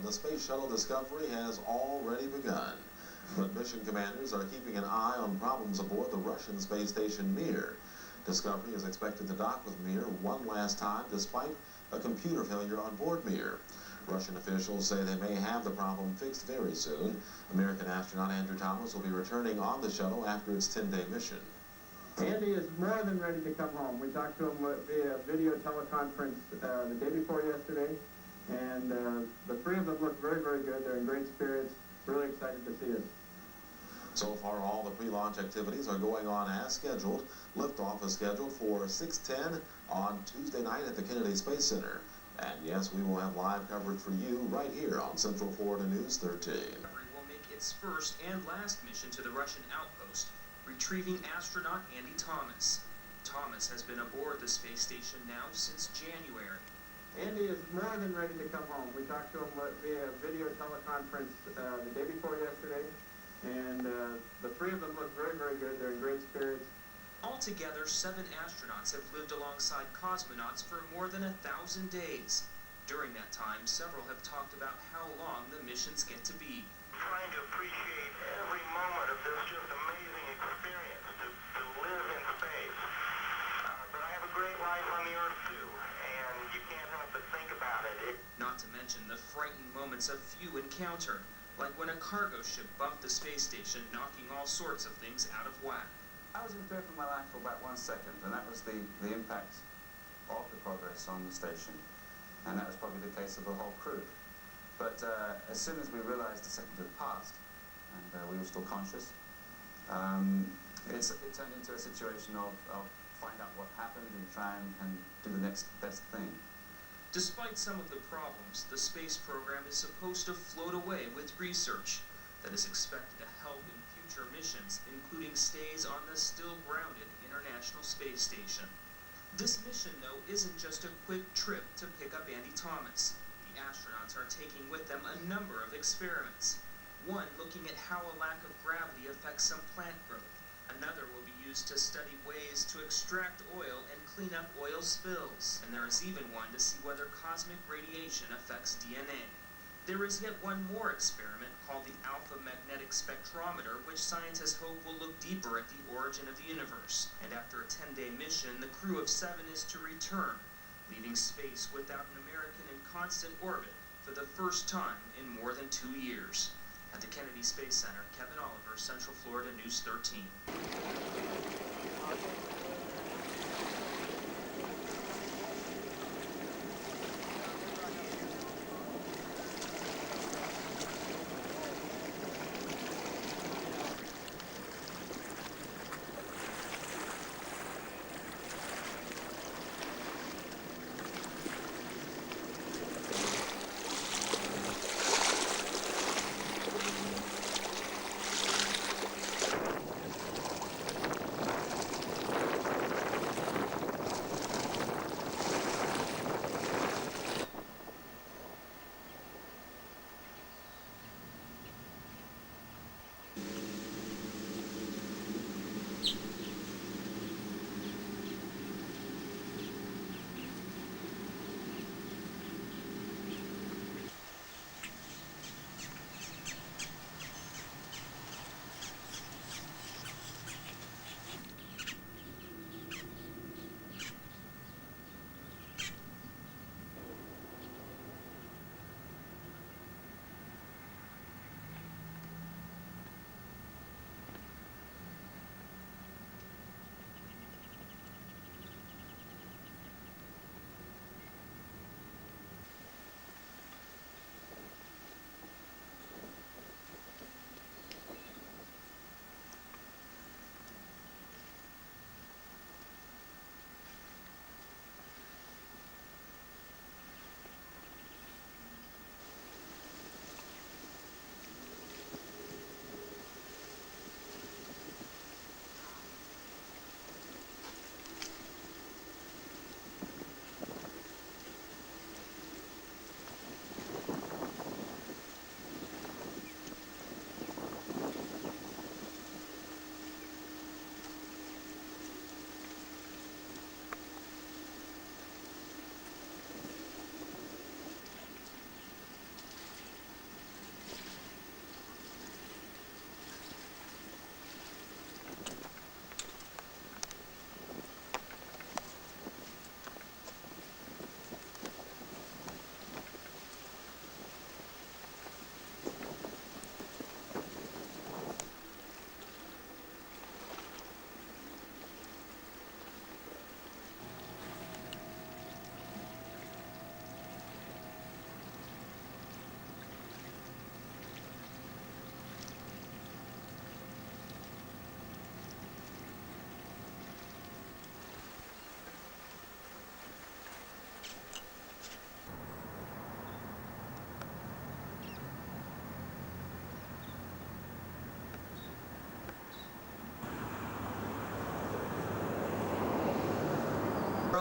the Space Shuttle Discovery has already begun. But mission commanders are keeping an eye on problems aboard the Russian space station Mir. Discovery is expected to dock with Mir one last time despite a computer failure on board Mir. Russian officials say they may have the problem fixed very soon. American astronaut Andrew Thomas will be returning on the shuttle after its 10-day mission. Andy is more than ready to come home. We talked to him via video teleconference the day before yesterday, and the three of them look very, very good. They're in great spirits, really excited to see us. So far, all the pre-launch activities are going on as scheduled. Liftoff is scheduled for 6:10 on Tuesday night at the Kennedy Space Center. And yes, we will have live coverage for you right here on Central Florida News 13. Will make its first and last mission to the Russian outpost, retrieving astronaut Andy Thomas. Thomas has been aboard the space station now since January. Andy is more than ready to come home. We talked to him via video teleconference the day before yesterday, and the three of them look very, very good. They're in great spirits. Altogether, 7 astronauts have lived alongside cosmonauts for more than 1,000 days. During that time, several have talked about how long the missions get to be. Trying to appreciate every moment of this just amazing experience to live in space. But I have a great life on the Earth too, and you can't help but think about it. Not to mention the frightening moments a few encounter, like when a cargo ship bumped the space station, knocking all sorts of things out of whack. I was in fear for my life for about 1 second, and that was the impact of the progress on the station. And that was probably the case of the whole crew. But as soon as we realized the second had passed, and we were still conscious, it turned into a situation of find out what happened and try and do the next best thing. Despite some of the problems, the space program is supposed to float away with research that is expected to help in future missions, including stays on the still-grounded International Space Station. This mission, though, isn't just a quick trip to pick up Andy Thomas. The astronauts are taking with them a number of experiments. One looking at how a lack of gravity affects some plant growth. Another will be used to study ways to extract oil and clean up oil spills. And there is even one to see whether cosmic radiation affects DNA. There is yet one more experiment called the alpha magnetic spectrometer, which scientists hope will look deeper at the origin of the universe. And after a 10-day mission, the crew of 7 is to return, leaving space without an American in constant orbit for the first time in more than 2 years. At the Kennedy Space Center, Kevin Oliver, Central Florida News 13.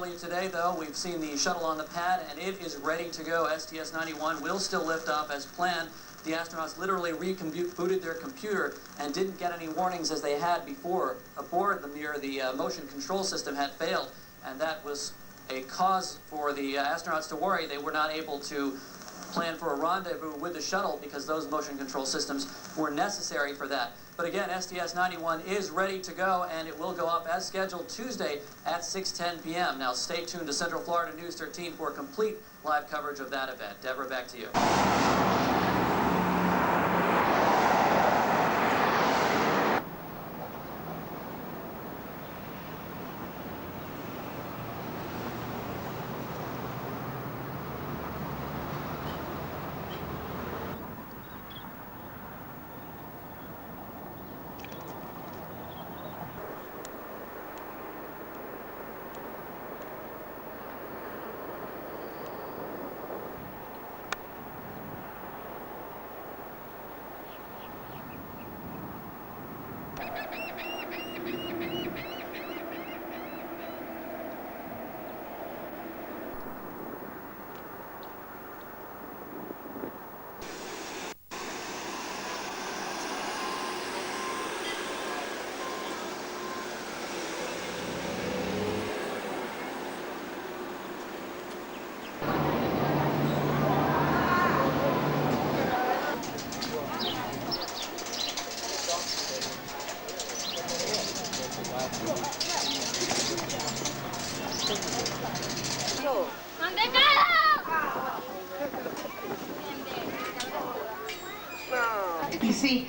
earlier today, though, we've seen the shuttle on the pad, and it is ready to go. STS-91 will still lift off as planned. The astronauts literally rebooted their computer and didn't get any warnings as they had before. Aboard the Mir, the motion control system had failed, and that was a cause for the astronauts to worry. They were not able to plan for a rendezvous with the shuttle because those motion control systems were necessary for that. But again, STS-91 is ready to go, and it will go up as scheduled Tuesday at 6:10 p.m. Now stay tuned to Central Florida News 13 for complete live coverage of that event. Deborah, back to you. You see,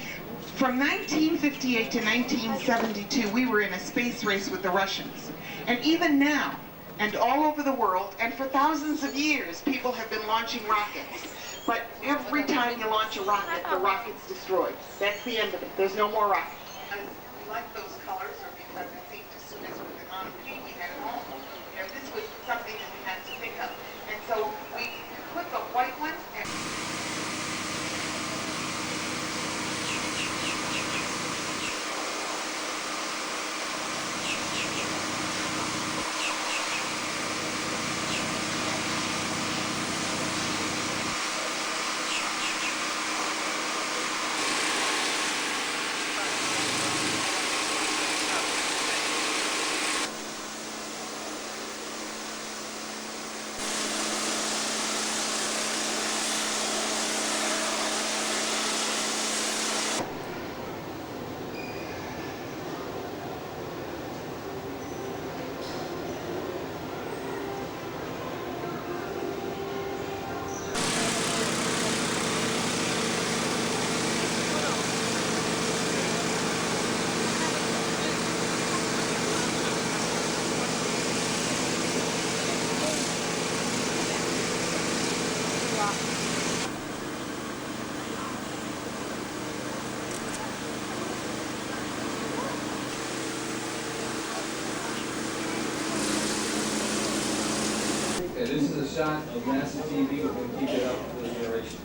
from 1958 to 1972, we were in a space race with the Russians. And even now, and all over the world, and for thousands of years, people have been launching rockets. But every time you launch a rocket, the rocket's destroyed. That's the end of it. There's no more rocket. And we like those colors, or because I think as soon as we could on painting at home, you know, this was something that we had to think of. And so we put the white ones and Okay, this is a shot of NASA TV. We're going to keep it up for the duration.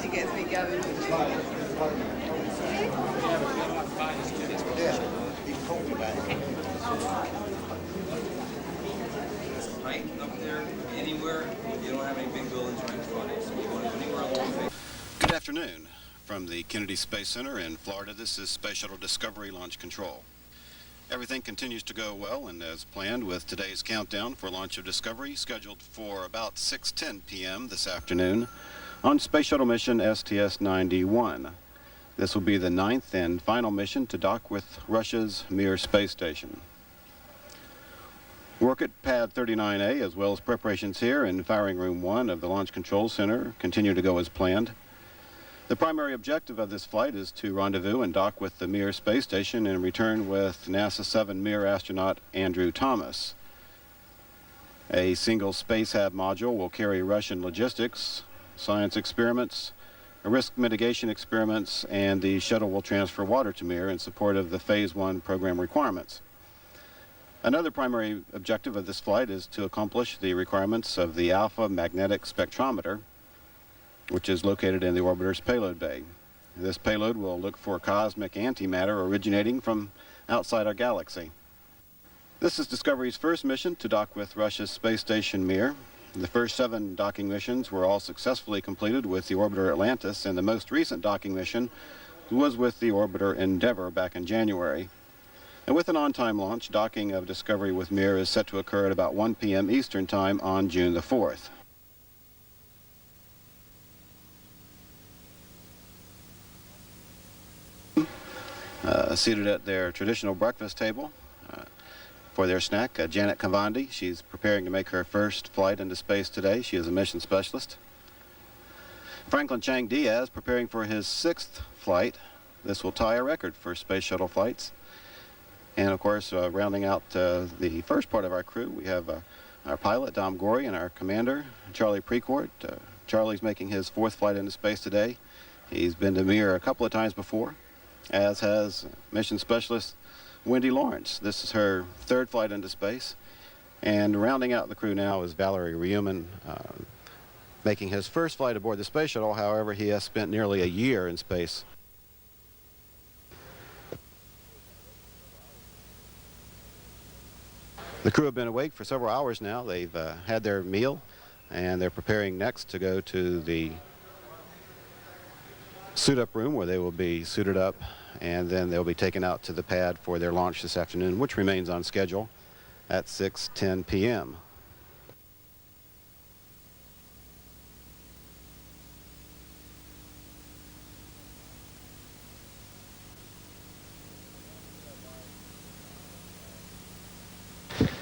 She gets me going. Height up there, anywhere, you don't have any big buildings right in front of you, so you want to go anywhere along the. Good afternoon. From the Kennedy Space Center in Florida, this is Space Shuttle Discovery Launch Control. Everything continues to go well and as planned with today's countdown for launch of Discovery scheduled for about 6:10 p.m. this afternoon on Space Shuttle mission STS-91. This will be the 9th and final mission to dock with Russia's Mir space station. Work at Pad 39A as well as preparations here in Firing Room 1 of the Launch Control Center continue to go as planned. The primary objective of this flight is to rendezvous and dock with the Mir space station and return with NASA 7 Mir astronaut Andrew Thomas. A single space hab module will carry Russian logistics, science experiments, risk mitigation experiments, and the shuttle will transfer water to Mir in support of the Phase 1 program requirements. Another primary objective of this flight is to accomplish the requirements of the Alpha Magnetic Spectrometer, which is located in the orbiter's payload bay. This payload will look for cosmic antimatter originating from outside our galaxy. This is Discovery's first mission to dock with Russia's space station Mir. The first 7 docking missions were all successfully completed with the orbiter Atlantis, and the most recent docking mission was with the orbiter Endeavour back in January. And with an on-time launch, docking of Discovery with Mir is set to occur at about 1 p.m. Eastern Time on June the 4th. Seated at their traditional breakfast table for their snack, Janet Kavandi. She's preparing to make her first flight into space today. She is a mission specialist. Franklin Chang Diaz preparing for his 6th flight. This will tie a record for space shuttle flights. And of course, rounding out the first part of our crew, we have our pilot, Dom Gorey, and our commander, Charlie Precourt. Charlie's making his 4th flight into space today. He's been to Mir a couple of times before, as has mission specialist Wendy Lawrence. This is her 3rd flight into space. And rounding out the crew now is Valerie Reumann, making his first flight aboard the space shuttle. However, he has spent nearly a year in space. The crew have been awake for several hours now. They've had their meal, and they're preparing next to go to the suit-up room where they will be suited up, and then they'll be taken out to the pad for their launch this afternoon, which remains on schedule at 6:10 p.m.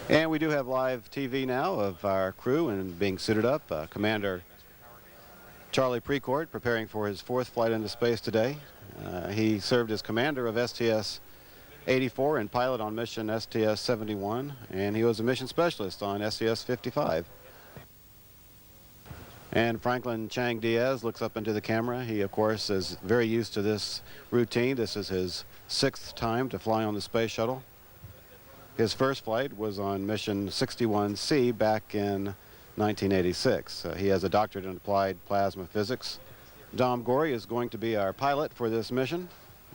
And we do have live TV now of our crew and being suited up. Commander Charlie Precourt preparing for his 4th flight into space today. He served as commander of STS-84 and pilot on mission STS-91, and he was a mission specialist on STS-55. And Franklin Chang Diaz looks up into the camera. He, of course, is very used to this routine. This is his 6th time to fly on the space shuttle. His first flight was on mission 61C back in 1986. He has a doctorate in applied plasma physics. Dom Gorey is going to be our pilot for this mission.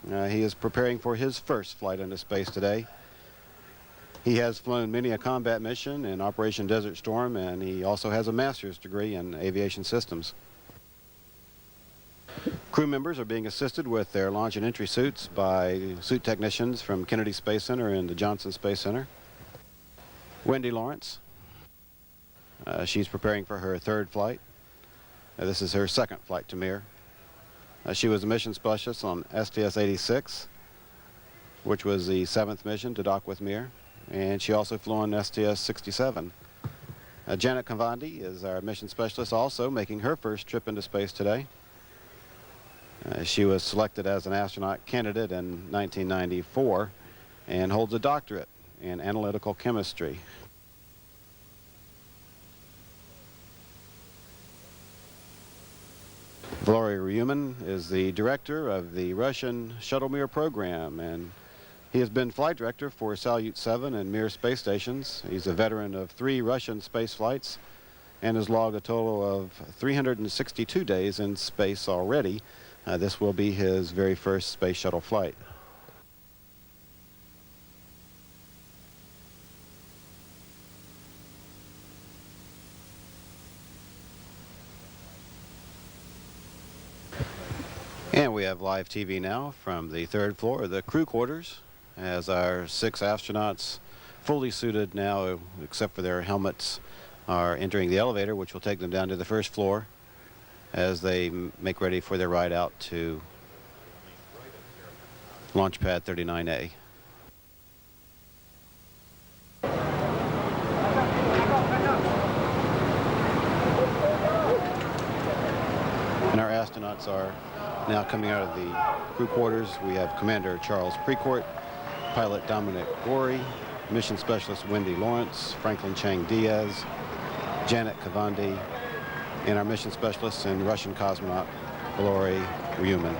He is preparing for his first flight into space today. He has flown many a combat mission in Operation Desert Storm, and he also has a master's degree in aviation systems. Crew members are being assisted with their launch and entry suits by suit technicians from Kennedy Space Center and the Johnson Space Center. Wendy Lawrence, she's preparing for her 3rd flight. This is her 2nd flight to Mir. She was a mission specialist on STS-86, which was the 7th mission to dock with Mir, and she also flew on STS-67. Janet Kavandi is our mission specialist, also making her first trip into space today. She was selected as an astronaut candidate in 1994 and holds a doctorate in analytical chemistry. Valery Reumann is the director of the Russian Shuttle Mir program, and he has been flight director for Salyut 7 and Mir space stations. He's a veteran of 3 Russian space flights and has logged a total of 362 days in space already. This will be his very first space shuttle flight. And we have live TV now from the 3rd floor of the crew quarters, as our 6 astronauts, fully suited now except for their helmets, are entering the elevator, which will take them down to the 1st floor as they make ready for their ride out to Launch Pad 39A. And our astronauts are now coming out of the crew quarters. We have Commander Charles Precourt, pilot Dominic Gorey, mission specialist Wendy Lawrence, Franklin Chang Diaz, Janet Kavandi, and our mission specialist and Russian cosmonaut Lori Reumann.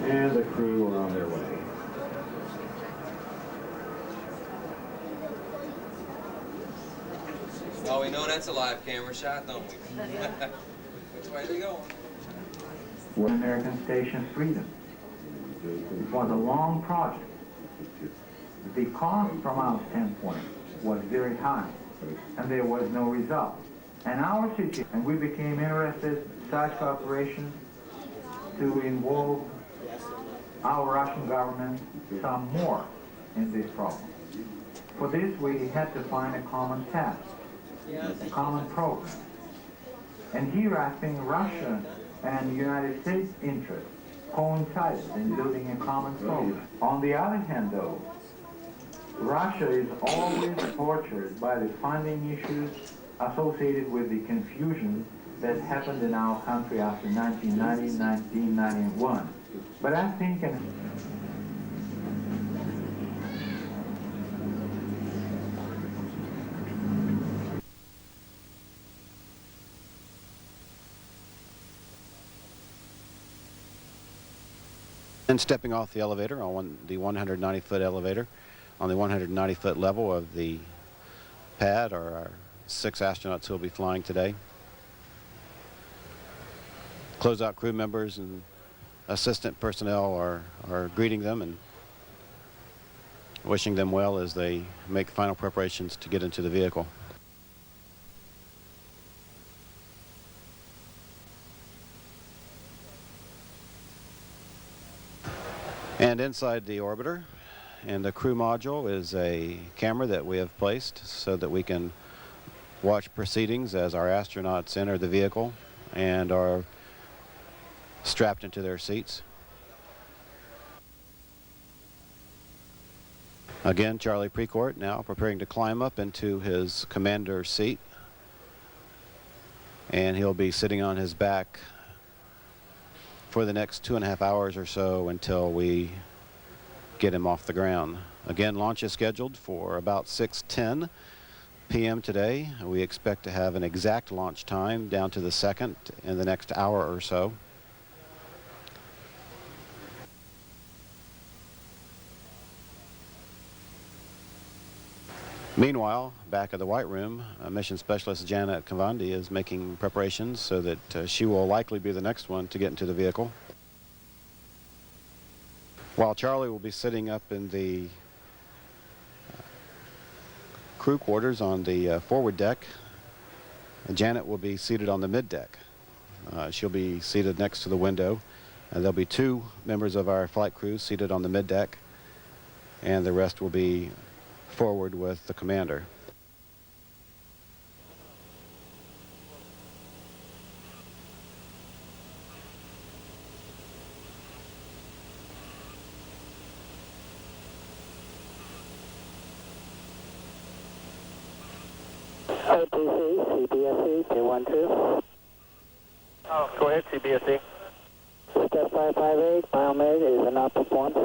And the crew are on their way. Oh, we know that's a live camera shot, don't we? Which way are they going? American Station Freedom. It was a long project. The cost from our standpoint was very high, and there was no result. And our situation, and we became interested in such cooperation to involve our Russian government some more in this problem. For this, we had to find a common task, a common program. And here I think Russia and the United States' interests coincided in building a common program. On the other hand, though, Russia is always tortured by the funding issues associated with the confusion that happened in our country after 1990, 1991. But I think And stepping off the elevator on the 190-foot elevator, on the 190-foot level of the pad are our 6 astronauts who will be flying today. Closeout crew members and assistant personnel are greeting them and wishing them well as they make final preparations to get into the vehicle. And inside the orbiter and the crew module is a camera that we have placed so that we can watch proceedings as our astronauts enter the vehicle and are strapped into their seats. Again, Charlie Precourt now preparing to climb up into his commander seat, and he'll be sitting on his back for the next 2.5 hours or so until we get him off the ground. Again, launch is scheduled for about 6:10 p.m. today. We expect to have an exact launch time down to the second in the next hour or so. Meanwhile, back at the White Room, Mission Specialist Janet Kavandi is making preparations so that she will likely be the next one to get into the vehicle. While Charlie will be sitting up in the crew quarters on the forward deck, Janet will be seated on the mid-deck. She'll be seated next to the window, and there'll be 2 members of our flight crew seated on the mid-deck, and the rest will be forward with the commander. OTC, CBSE, 212. Oh, go ahead, CBSE. Step 558, Biomig is not performed.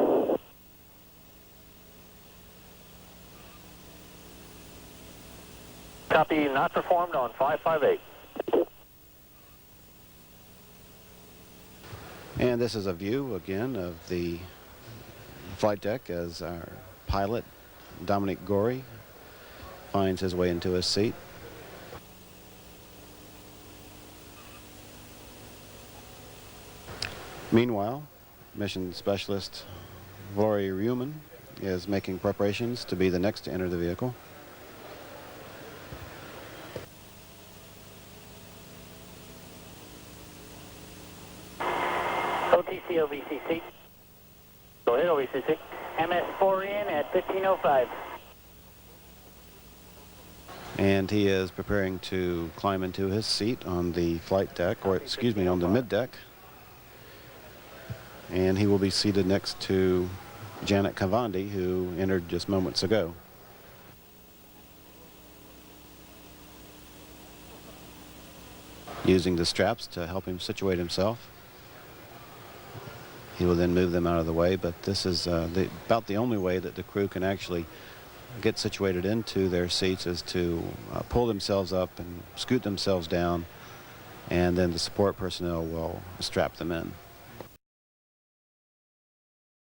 Copy, not performed on 558. And this is a view again of the flight deck as our pilot, Dominic Gorey, finds his way into his seat. Meanwhile, Mission Specialist Lori Reumann is making preparations to be the next to enter the vehicle. OTC, OVCC. Go ahead, OVCC. MS4 in at 1505. And he is preparing to climb into his seat on the flight deck, or excuse me, on the mid-deck. And he will be seated next to Janet Kavandi, who entered just moments ago. using the straps to help him situate himself. He will then move them out of the way, but this is about the only way that the crew can actually get situated into their seats is to pull themselves up and scoot themselves down, and then the support personnel will strap them in.